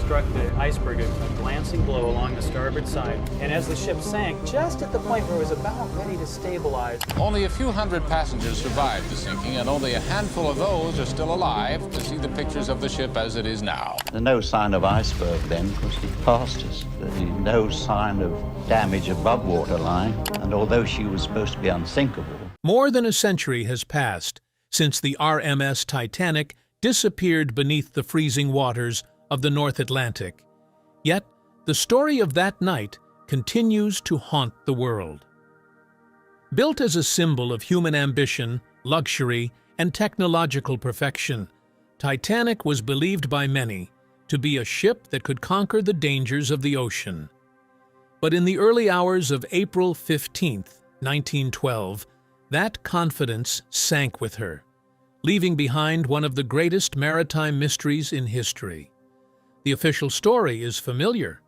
struck the iceberg a glancing blow along the starboard side, and as the ship sank, just at the point where it was about ready to stabilize. Only a few hundred passengers survived the sinking, and only a handful of those are still alive to see the pictures of the ship as it is now. There's no sign of iceberg then, because it passed us. There's no sign of damage above waterline, and although she was supposed to be unsinkable. More than a century has passed since the RMS Titanic disappeared beneath the freezing waters of the North Atlantic. Yet, the story of that night continues to haunt the world. Built as a symbol of human ambition, luxury, and technological perfection, Titanic was believed by many to be a ship that could conquer the dangers of the ocean. But in the early hours of April 15, 1912, that confidence sank with her, leaving behind one of the greatest maritime mysteries in history. The official story is familiar.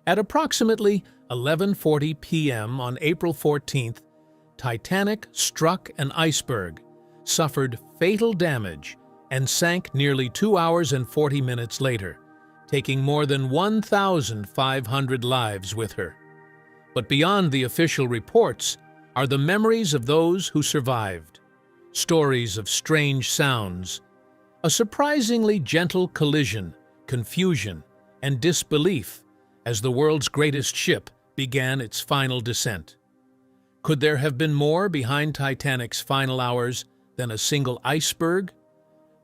At approximately 11:40 p.m. on April 14th, Titanic struck an iceberg, suffered fatal damage, and sank nearly 2 hours and 40 minutes later, taking more than 1,500 lives with her. But beyond the official reports are the memories of those who survived. Stories of strange sounds, a surprisingly gentle collision, confusion, and disbelief as the world's greatest ship began its final descent. Could there have been more behind Titanic's final hours than a single iceberg?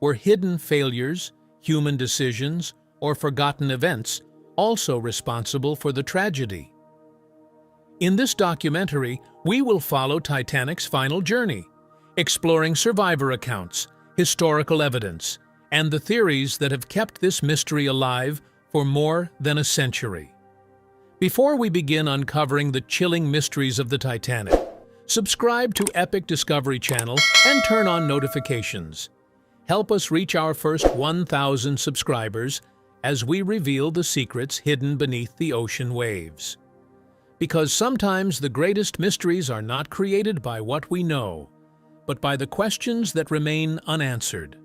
Were hidden failures, human decisions, or forgotten events also responsible for the tragedy? In this documentary, we will follow Titanic's final journey, exploring survivor accounts, historical evidence, and the theories that have kept this mystery alive for more than a century. Before we begin uncovering the chilling mysteries of the Titanic, subscribe to Epic Discovery Channel and turn on notifications. Help us reach our first 1,000 subscribers as we reveal the secrets hidden beneath the ocean waves. Because sometimes the greatest mysteries are not created by what we know, but by the questions that remain unanswered.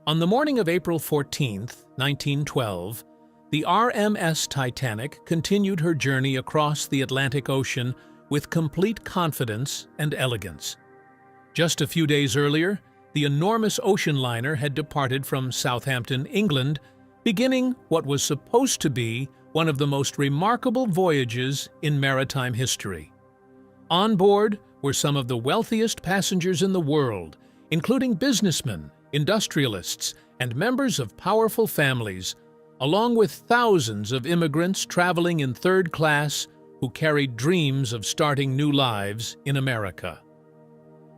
On the morning of April 14, 1912, the RMS Titanic continued her journey across the Atlantic Ocean with complete confidence and elegance. Just a few days earlier, the enormous ocean liner had departed from Southampton, England, beginning what was supposed to be one of the most remarkable voyages in maritime history. On board were some of the wealthiest passengers in the world, including businessmen, industrialists, and members of powerful families, along with thousands of immigrants traveling in third class who carried dreams of starting new lives in America.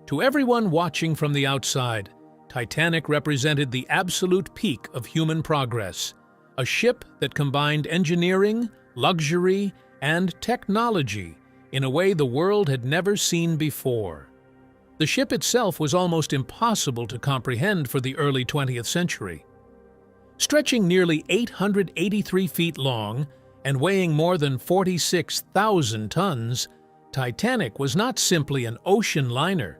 To everyone watching from the outside, Titanic represented the absolute peak of human progress, a ship that combined engineering, luxury, and technology in a way the world had never seen before. The ship itself was almost impossible to comprehend for the early 20th century. Stretching nearly 883 feet long and weighing more than 46,000 tons, Titanic was not simply an ocean liner.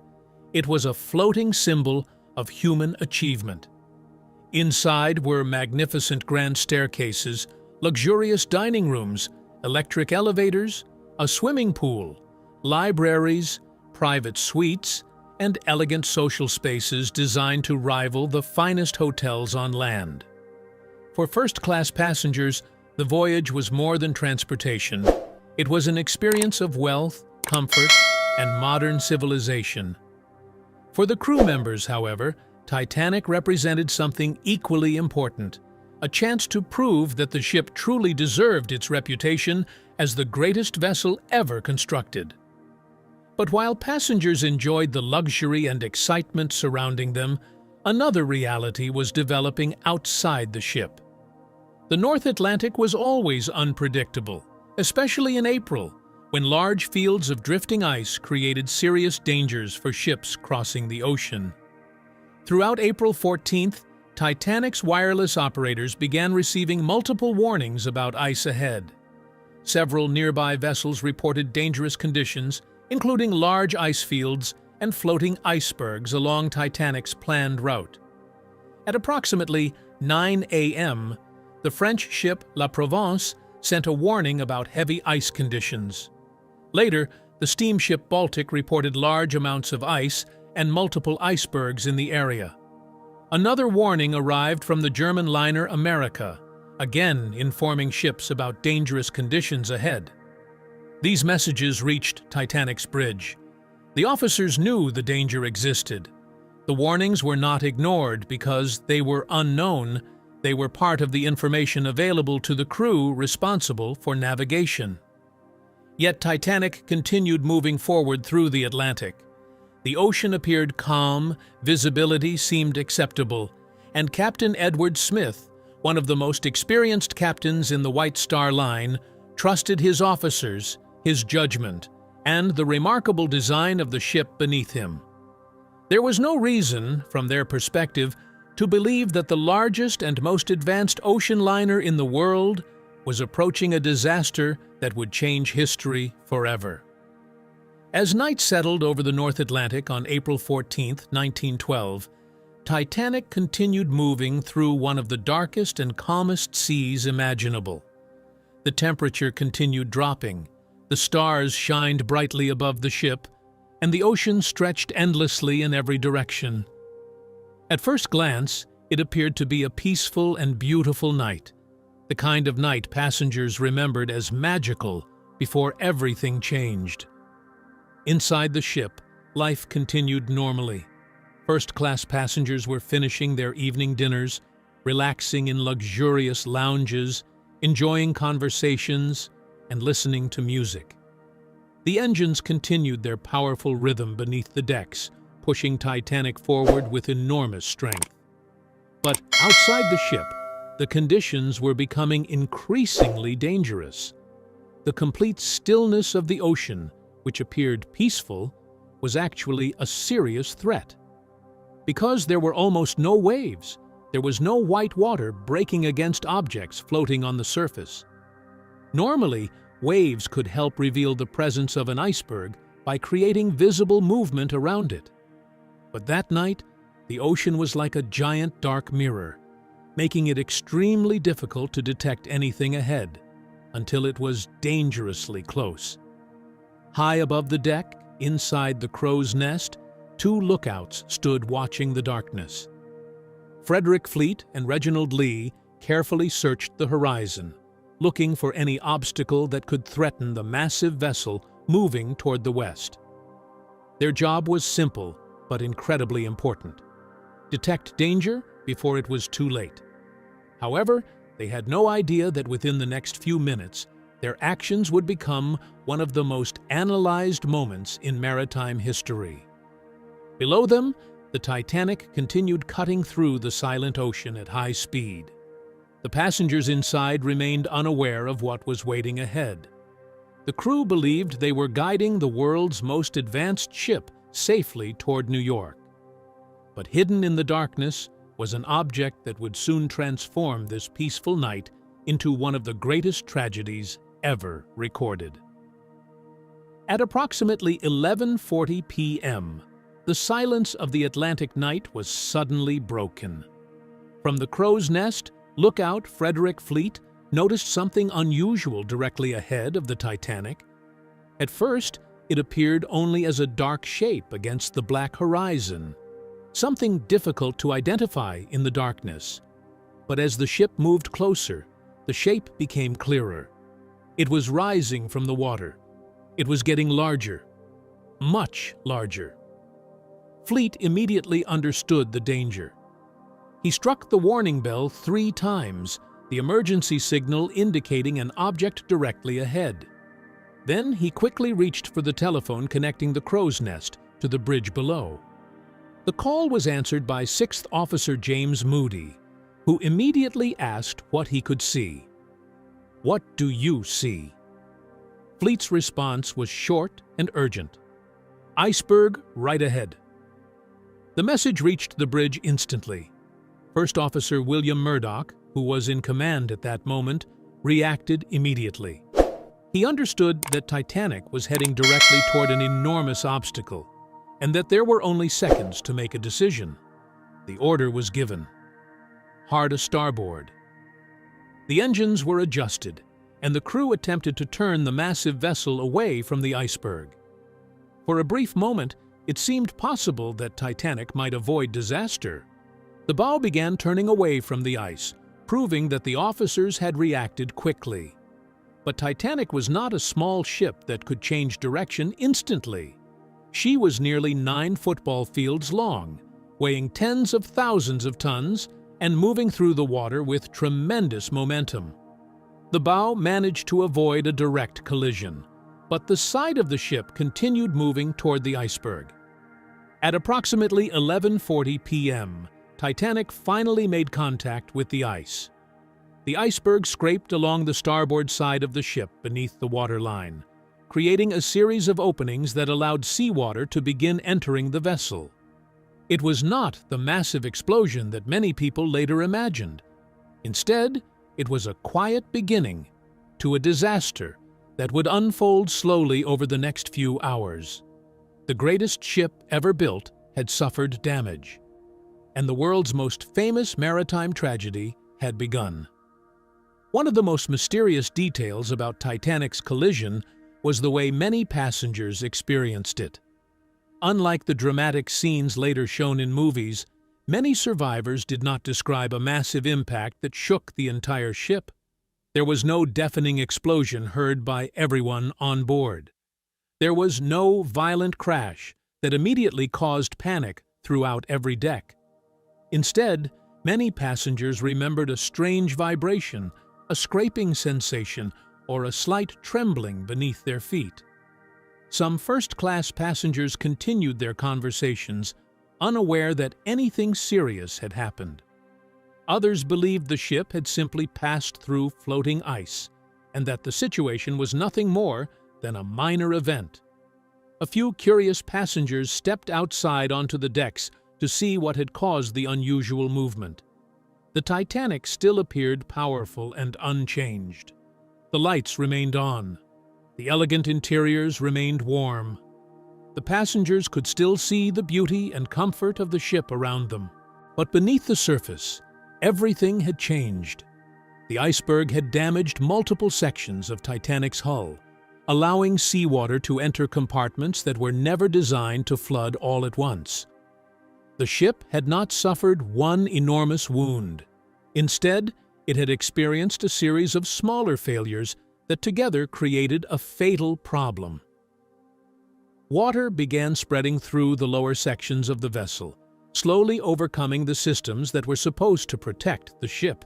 It was a floating symbol of human achievement. Inside were magnificent grand staircases, luxurious dining rooms, electric elevators, a swimming pool, libraries, private suites, and elegant social spaces designed to rival the finest hotels on land. For first-class passengers, the voyage was more than transportation. It was an experience of wealth, comfort, and modern civilization. For the crew members, however, Titanic represented something equally important, a chance to prove that the ship truly deserved its reputation as the greatest vessel ever constructed. But while passengers enjoyed the luxury and excitement surrounding them, another reality was developing outside the ship. The North Atlantic was always unpredictable, especially in April, when large fields of drifting ice created serious dangers for ships crossing the ocean. Throughout April 14th, Titanic's wireless operators began receiving multiple warnings about ice ahead. Several nearby vessels reported dangerous conditions, including large ice fields and floating icebergs along Titanic's planned route. At approximately 9 a.m., the French ship La Provence sent a warning about heavy ice conditions. Later, the steamship Baltic reported large amounts of ice and multiple icebergs in the area. Another warning arrived from the German liner America, again informing ships about dangerous conditions ahead. These messages reached Titanic's bridge. The officers knew the danger existed. The warnings were not ignored because they were unknown. They were part of the information available to the crew responsible for navigation. Yet Titanic continued moving forward through the Atlantic. The ocean appeared calm, visibility seemed acceptable, and Captain Edward Smith, one of the most experienced captains in the White Star Line, trusted his officers, his judgment, and the remarkable design of the ship beneath him. There was no reason, from their perspective, to believe that the largest and most advanced ocean liner in the world was approaching a disaster that would change history forever. As night settled over the North Atlantic on April 14, 1912, Titanic continued moving through one of the darkest and calmest seas imaginable. The temperature continued dropping, the stars shined brightly above the ship, and the ocean stretched endlessly in every direction. At first glance, it appeared to be a peaceful and beautiful night, the kind of night passengers remembered as magical before everything changed. Inside the ship, life continued normally. First-class passengers were finishing their evening dinners, relaxing in luxurious lounges, enjoying conversations, and listening to music. The engines continued their powerful rhythm beneath the decks, pushing Titanic forward with enormous strength. But outside the ship, the conditions were becoming increasingly dangerous. The complete stillness of the ocean, which appeared peaceful, was actually a serious threat. Because there were almost no waves, there was no white water breaking against objects floating on the surface. Normally, waves could help reveal the presence of an iceberg by creating visible movement around it. But that night, the ocean was like a giant dark mirror, making it extremely difficult to detect anything ahead, until it was dangerously close. High above the deck, inside the crow's nest, two lookouts stood watching the darkness. Frederick Fleet and Reginald Lee carefully searched the horizon, looking for any obstacle that could threaten the massive vessel moving toward the west. Their job was simple, but incredibly important: detect danger before it was too late. However, they had no idea that within the next few minutes, their actions would become one of the most analyzed moments in maritime history. Below them, the Titanic continued cutting through the silent ocean at high speed. The passengers inside remained unaware of what was waiting ahead. The crew believed they were guiding the world's most advanced ship safely toward New York. But hidden in the darkness was an object that would soon transform this peaceful night into one of the greatest tragedies ever recorded. At approximately 11:40 p.m., the silence of the Atlantic night was suddenly broken. From the crow's nest, lookout Frederick Fleet noticed something unusual directly ahead of the Titanic. At first, it appeared only as a dark shape against the black horizon, something difficult to identify in the darkness. But as the ship moved closer, the shape became clearer. It was rising from the water. It was getting larger, much larger. Fleet immediately understood the danger. He struck the warning bell 3 times, the emergency signal indicating an object directly ahead. Then he quickly reached for the telephone connecting the crow's nest to the bridge below. The call was answered by 6th Officer James Moody, who immediately asked what he could see. "What do you see?" Fleet's response was short and urgent. "Iceberg right ahead." The message reached the bridge instantly. First Officer William Murdoch, who was in command at that moment, reacted immediately. He understood that Titanic was heading directly toward an enormous obstacle, and that there were only seconds to make a decision. The order was given: hard a starboard. The engines were adjusted, and the crew attempted to turn the massive vessel away from the iceberg. For a brief moment, it seemed possible that Titanic might avoid disaster. The bow began turning away from the ice, proving that the officers had reacted quickly. But Titanic was not a small ship that could change direction instantly. She was nearly 9 football fields long, weighing tens of thousands of tons and moving through the water with tremendous momentum. The bow managed to avoid a direct collision, but the side of the ship continued moving toward the iceberg. At approximately 11:40 p.m., Titanic finally made contact with the ice. The iceberg scraped along the starboard side of the ship beneath the waterline, creating a series of openings that allowed seawater to begin entering the vessel. It was not the massive explosion that many people later imagined. Instead, it was a quiet beginning to a disaster that would unfold slowly over the next few hours. The greatest ship ever built had suffered damage, and the world's most famous maritime tragedy had begun. One of the most mysterious details about Titanic's collision was the way many passengers experienced it. Unlike the dramatic scenes later shown in movies, many survivors did not describe a massive impact that shook the entire ship. There was no deafening explosion heard by everyone on board. There was no violent crash that immediately caused panic throughout every deck. Instead, many passengers remembered a strange vibration, a scraping sensation, or a slight trembling beneath their feet. Some first-class passengers continued their conversations, unaware that anything serious had happened. Others believed the ship had simply passed through floating ice, and that the situation was nothing more than a minor event. A few curious passengers stepped outside onto the decks to see what had caused the unusual movement. The Titanic still appeared powerful and unchanged. The lights remained on. The elegant interiors remained warm. The passengers could still see the beauty and comfort of the ship around them. But beneath the surface, everything had changed. The iceberg had damaged multiple sections of Titanic's hull, allowing seawater to enter compartments that were never designed to flood all at once. The ship had not suffered one enormous wound. Instead, it had experienced a series of smaller failures that together created a fatal problem. Water began spreading through the lower sections of the vessel, slowly overcoming the systems that were supposed to protect the ship.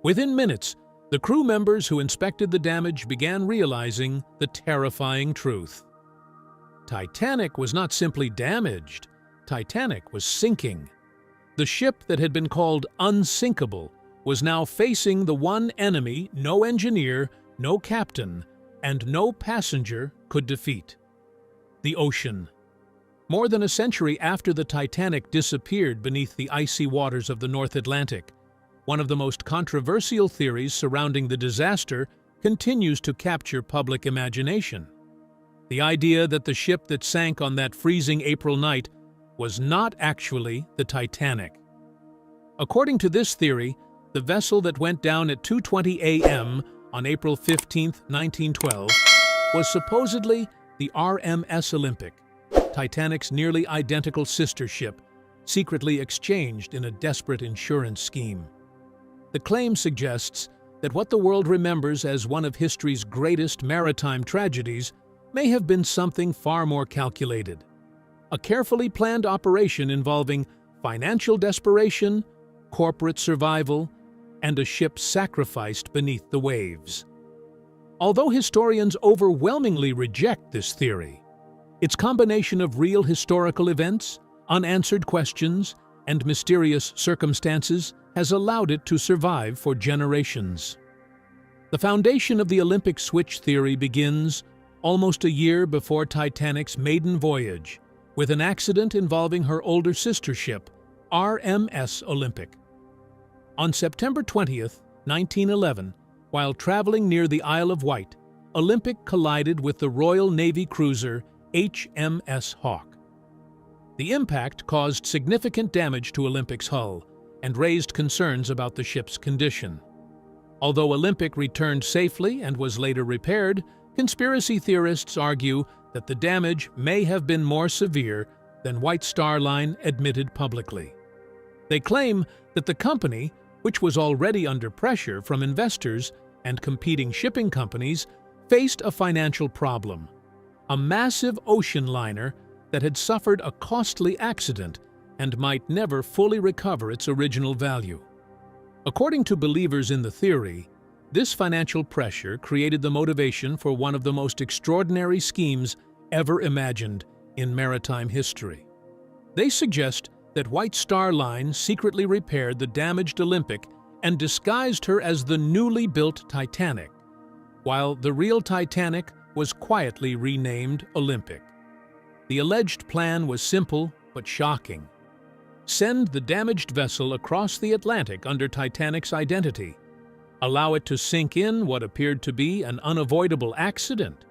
Within minutes, the crew members who inspected the damage began realizing the terrifying truth. Titanic was not simply damaged, Titanic was sinking. The ship that had been called unsinkable was now facing the one enemy no engineer, no captain, and no passenger could defeat: the ocean. More than a century after the Titanic disappeared beneath the icy waters of the North Atlantic, one of the most controversial theories surrounding the disaster continues to capture public imagination. The idea that the ship that sank on that freezing April night was not actually the Titanic. According to this theory, the vessel that went down at 2:20 a.m. on April 15, 1912, was supposedly the RMS Olympic, Titanic's nearly identical sister ship, secretly exchanged in a desperate insurance scheme. The claim suggests that what the world remembers as one of history's greatest maritime tragedies may have been something far more calculated: a carefully planned operation involving financial desperation, corporate survival, and a ship sacrificed beneath the waves. Although historians overwhelmingly reject this theory, its combination of real historical events, unanswered questions, and mysterious circumstances has allowed it to survive for generations. The foundation of the Olympic switch theory begins almost a year before Titanic's maiden voyage, with an accident involving her older sister ship, RMS Olympic. On September 20, 1911, while traveling near the Isle of Wight, Olympic collided with the Royal Navy cruiser HMS Hawke. The impact caused significant damage to Olympic's hull and raised concerns about the ship's condition. Although Olympic returned safely and was later repaired, conspiracy theorists argue that the damage may have been more severe than White Star Line admitted publicly. They claim that the company, which was already under pressure from investors and competing shipping companies, faced a financial problem: a massive ocean liner that had suffered a costly accident and might never fully recover its original value. According to believers in the theory, this financial pressure created the motivation for one of the most extraordinary schemes ever imagined in maritime history. They suggest that White Star Line secretly repaired the damaged Olympic and disguised her as the newly built Titanic, while the real Titanic was quietly renamed Olympic. The alleged plan was simple but shocking. Send the damaged vessel across the Atlantic under Titanic's identity, allow it to sink in what appeared to be an unavoidable accident,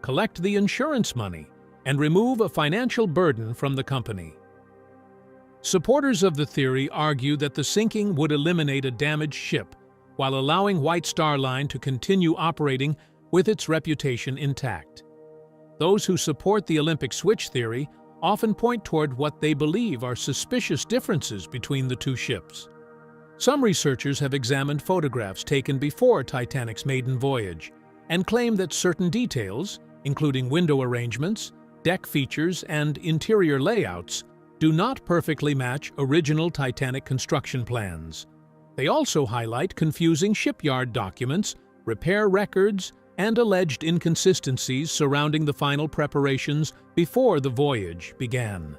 collect the insurance money, and remove a financial burden from the company. Supporters of the theory argue that the sinking would eliminate a damaged ship while allowing White Star Line to continue operating with its reputation intact. Those who support the Olympic switch theory often point toward what they believe are suspicious differences between the two ships. Some researchers have examined photographs taken before Titanic's maiden voyage and claim that certain details, including window arrangements, deck features, and interior layouts, do not perfectly match original Titanic construction plans. They also highlight confusing shipyard documents, repair records, and alleged inconsistencies surrounding the final preparations before the voyage began.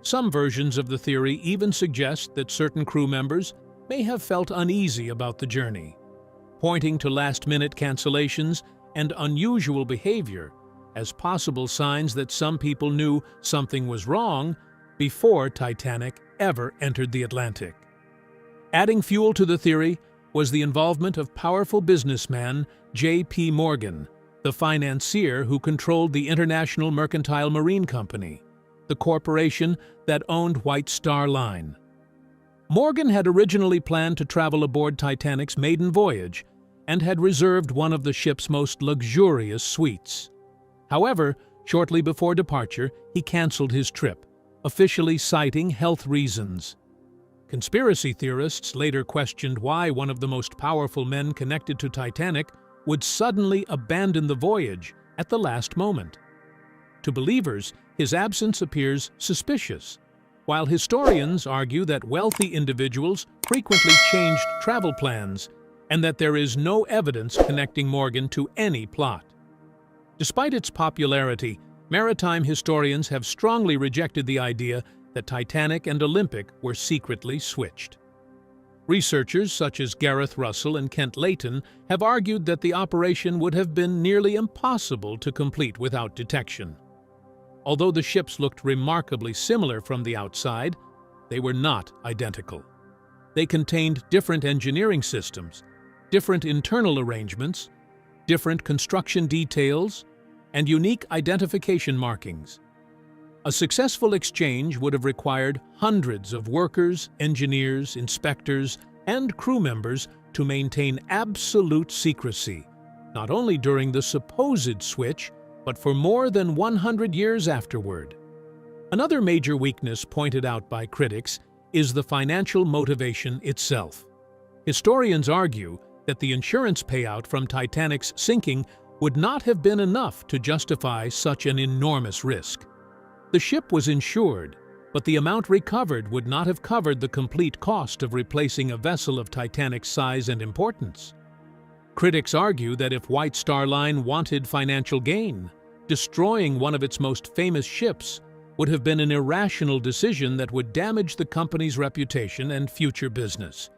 Some versions of the theory even suggest that certain crew members may have felt uneasy about the journey, pointing to last-minute cancellations and unusual behavior as possible signs that some people knew something was wrong before Titanic ever entered the Atlantic. Adding fuel to the theory was the involvement of powerful businessman J.P. Morgan, the financier who controlled the International Mercantile Marine Company, the corporation that owned White Star Line. Morgan had originally planned to travel aboard Titanic's maiden voyage and had reserved one of the ship's most luxurious suites. However, shortly before departure, he canceled his trip, officially citing health reasons. Conspiracy theorists later questioned why one of the most powerful men connected to Titanic would suddenly abandon the voyage at the last moment. To believers, his absence appears suspicious, while historians argue that wealthy individuals frequently changed travel plans and that there is no evidence connecting Morgan to any plot. Despite its popularity, maritime historians have strongly rejected the idea that Titanic and Olympic were secretly switched. Researchers such as Gareth Russell and Kent Layton have argued that the operation would have been nearly impossible to complete without detection. Although the ships looked remarkably similar from the outside, they were not identical. They contained different engineering systems, different internal arrangements, different construction details, and unique identification markings. A successful exchange would have required hundreds of workers, engineers, inspectors, and crew members to maintain absolute secrecy, not only during the supposed switch, but for more than 100 years afterward. Another major weakness pointed out by critics is the financial motivation itself. Historians argue that the insurance payout from Titanic's sinking would not have been enough to justify such an enormous risk. The ship was insured, but the amount recovered would not have covered the complete cost of replacing a vessel of Titanic's size and importance. Critics argue that if White Star Line wanted financial gain, destroying one of its most famous ships would have been an irrational decision that would damage the company's reputation and future business.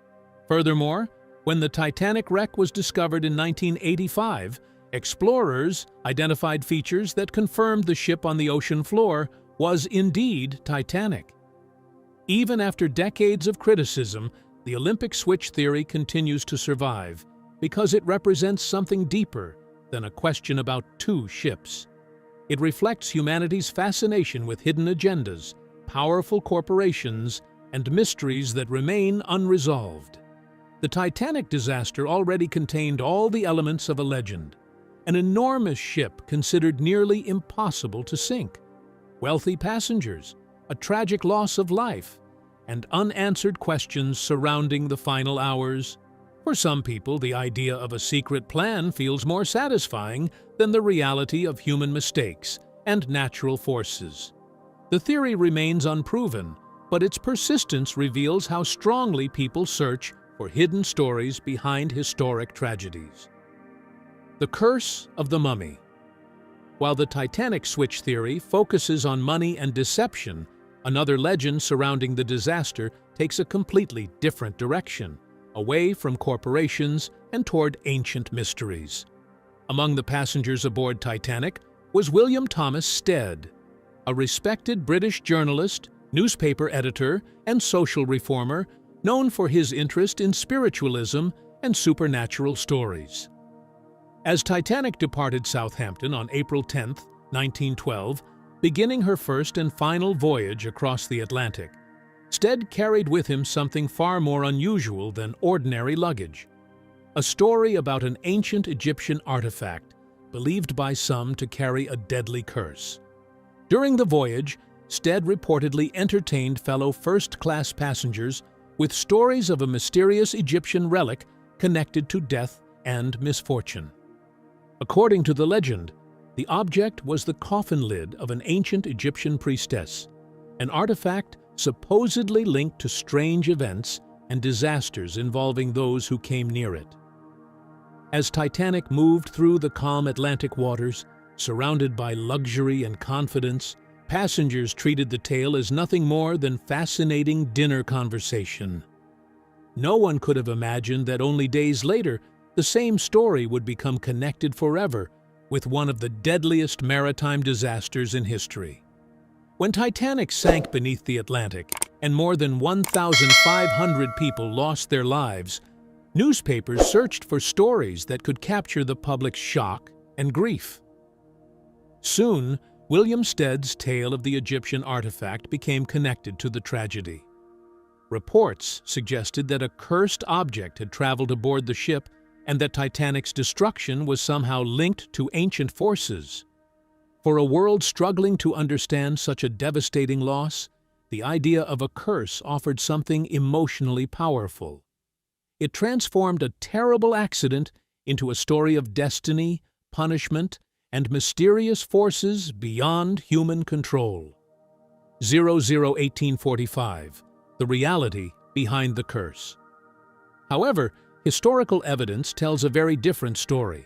Furthermore, when the Titanic wreck was discovered in 1985, explorers identified features that confirmed the ship on the ocean floor was indeed Titanic. Even after decades of criticism, the Olympic switch theory continues to survive because it represents something deeper than a question about two ships. It reflects humanity's fascination with hidden agendas, powerful corporations, and mysteries that remain unresolved. The Titanic disaster already contained all the elements of a legend. An enormous ship considered nearly impossible to sink, wealthy passengers, a tragic loss of life, and unanswered questions surrounding the final hours. For some people, the idea of a secret plan feels more satisfying than the reality of human mistakes and natural forces. The theory remains unproven, but its persistence reveals how strongly people search for hidden stories behind historic tragedies. The Curse of the Mummy. While the Titanic switch theory focuses on money and deception, another legend surrounding the disaster takes a completely different direction, away from corporations and toward ancient mysteries. Among the passengers aboard Titanic was William Thomas Stead, a respected British journalist, newspaper editor, and social reformer known for his interest in spiritualism and supernatural stories. As Titanic departed Southampton on April 10, 1912, beginning her first and final voyage across the Atlantic, Stead carried with him something far more unusual than ordinary luggage: a story about an ancient Egyptian artifact believed by some to carry a deadly curse. During the voyage, Stead reportedly entertained fellow first-class passengers with stories of a mysterious Egyptian relic connected to death and misfortune. According to the legend, the object was the coffin lid of an ancient Egyptian priestess, an artifact supposedly linked to strange events and disasters involving those who came near it. As Titanic moved through the calm Atlantic waters, surrounded by luxury and confidence, passengers treated the tale as nothing more than fascinating dinner conversation. No one could have imagined that only days later, the same story would become connected forever with one of the deadliest maritime disasters in history. When Titanic sank beneath the Atlantic and more than 1,500 people lost their lives, newspapers searched for stories that could capture the public's shock and grief. Soon, William Stead's tale of the Egyptian artifact became connected to the tragedy. Reports suggested that a cursed object had traveled aboard the ship and that Titanic's destruction was somehow linked to ancient forces. For a world struggling to understand such a devastating loss, the idea of a curse offered something emotionally powerful. It transformed a terrible accident into a story of destiny, punishment, and mysterious forces beyond human control. 001845, the reality behind the curse. However, historical evidence tells a very different story.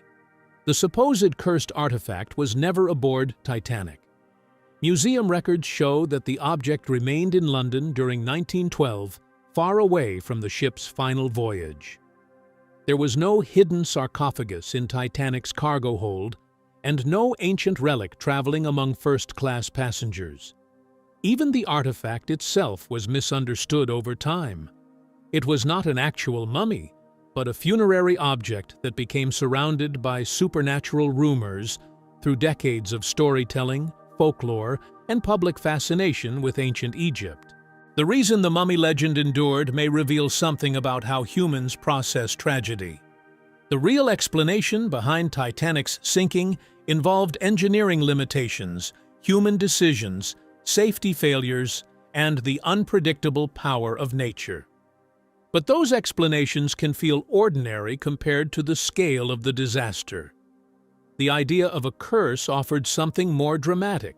The supposed cursed artifact was never aboard Titanic. Museum records show that the object remained in London during 1912, far away from the ship's final voyage. There was no hidden sarcophagus in Titanic's cargo hold, and no ancient relic traveling among first-class passengers. Even the artifact itself was misunderstood over time. It was not an actual mummy, but a funerary object that became surrounded by supernatural rumors through decades of storytelling, folklore, and public fascination with ancient Egypt. The reason the mummy legend endured may reveal something about how humans process tragedy. The real explanation behind Titanic's sinking involved engineering limitations, human decisions, safety failures, and the unpredictable power of nature. But those explanations can feel ordinary compared to the scale of the disaster. The idea of a curse offered something more dramatic: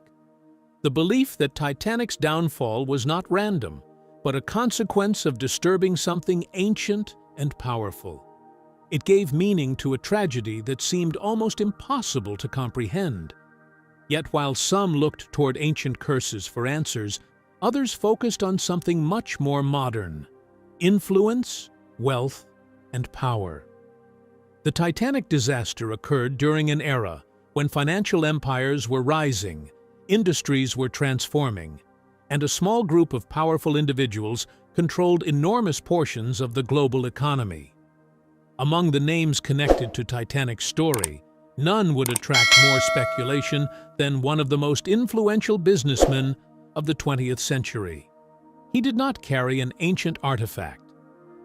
the belief that Titanic's downfall was not random, but a consequence of disturbing something ancient and powerful. It gave meaning to a tragedy that seemed almost impossible to comprehend. Yet while some looked toward ancient curses for answers, others focused on something much more modern: influence, wealth, and power. The Titanic disaster occurred during an era when financial empires were rising, industries were transforming, and a small group of powerful individuals controlled enormous portions of the global economy. Among the names connected to Titanic's story, none would attract more speculation than one of the most influential businessmen of the 20th century. He did not carry an ancient artifact.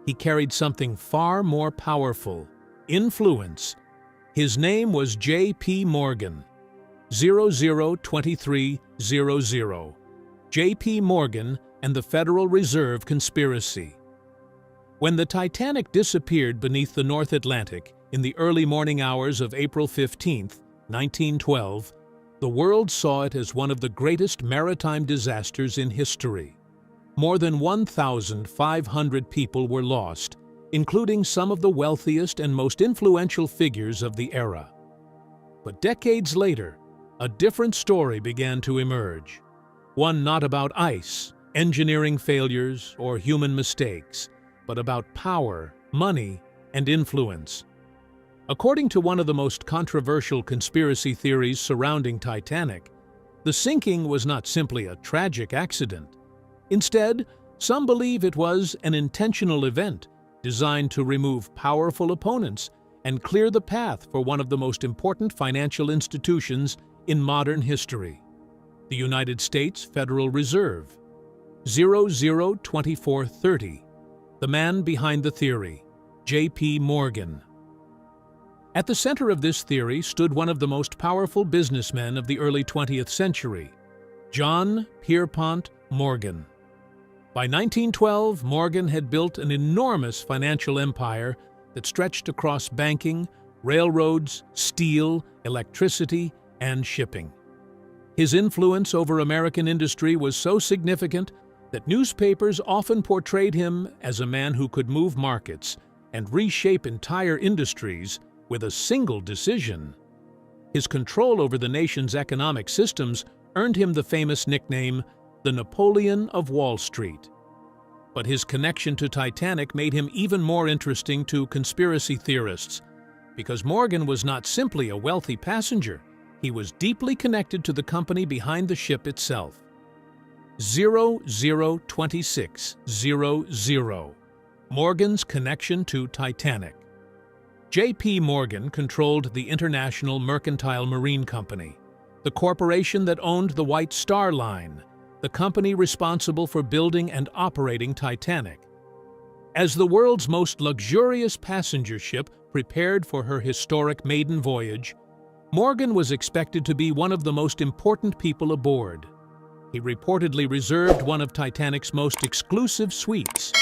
he carried something far more powerful: influence. His name was J.P. Morgan. 002300. J.P. Morgan and the Federal Reserve Conspiracy. When the Titanic disappeared beneath the North Atlantic in the early morning hours of April 15, 1912, the world saw it as one of the greatest maritime disasters in history. More than 1,500 people were lost, including some of the wealthiest and most influential figures of the era. But decades later, a different story began to emerge. One not about ice, engineering failures, or human mistakes, but about power, money, and influence. According to one of the most controversial conspiracy theories surrounding Titanic, the sinking was not simply a tragic accident. Instead, some believe it was an intentional event designed to remove powerful opponents and clear the path for one of the most important financial institutions in modern history, the United States Federal Reserve. 002430, the man behind the theory, J.P. Morgan. At the center of this theory stood one of the most powerful businessmen of the early 20th century, John Pierpont Morgan. By 1912, Morgan had built an enormous financial empire that stretched across banking, railroads, steel, electricity, and shipping. His influence over American industry was so significant that newspapers often portrayed him as a man who could move markets and reshape entire industries with a single decision. His control over the nation's economic systems earned him the famous nickname, the Napoleon of Wall Street. But his connection to Titanic made him even more interesting to conspiracy theorists, because Morgan was not simply a wealthy passenger, he was deeply connected to the company behind the ship itself. 002600. Morgan's connection to Titanic. J.P. Morgan controlled the International Mercantile Marine Company, the corporation that owned the White Star Line, the company responsible for building and operating Titanic. As the world's most luxurious passenger ship prepared for her historic maiden voyage, Morgan was expected to be one of the most important people aboard. He reportedly reserved one of Titanic's most exclusive suites,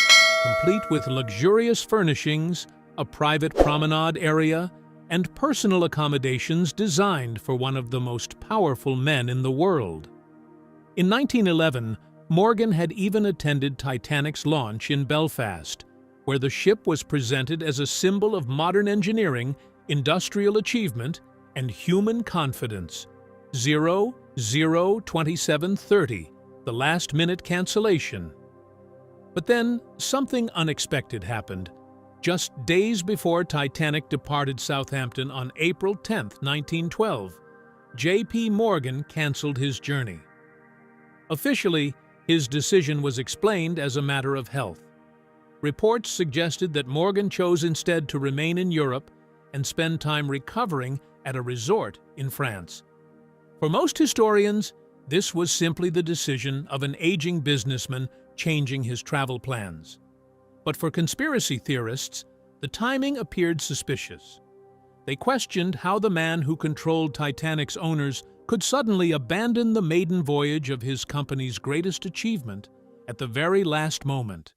complete with luxurious furnishings, a private promenade area, and personal accommodations designed for one of the most powerful men in the world. In 1911, Morgan had even attended Titanic's launch in Belfast, where the ship was presented as a symbol of modern engineering, industrial achievement, and human confidence. 002730, the last-minute cancellation. But then, something unexpected happened. Just days before Titanic departed Southampton on April 10, 1912, J.P. Morgan canceled his journey. Officially, his decision was explained as a matter of health. Reports suggested that Morgan chose instead to remain in Europe and spend time recovering at a resort in France. For most historians, this was simply the decision of an aging businessman changing his travel plans. But for conspiracy theorists, the timing appeared suspicious. They questioned how the man who controlled Titanic's owners could suddenly abandon the maiden voyage of his company's greatest achievement at the very last moment.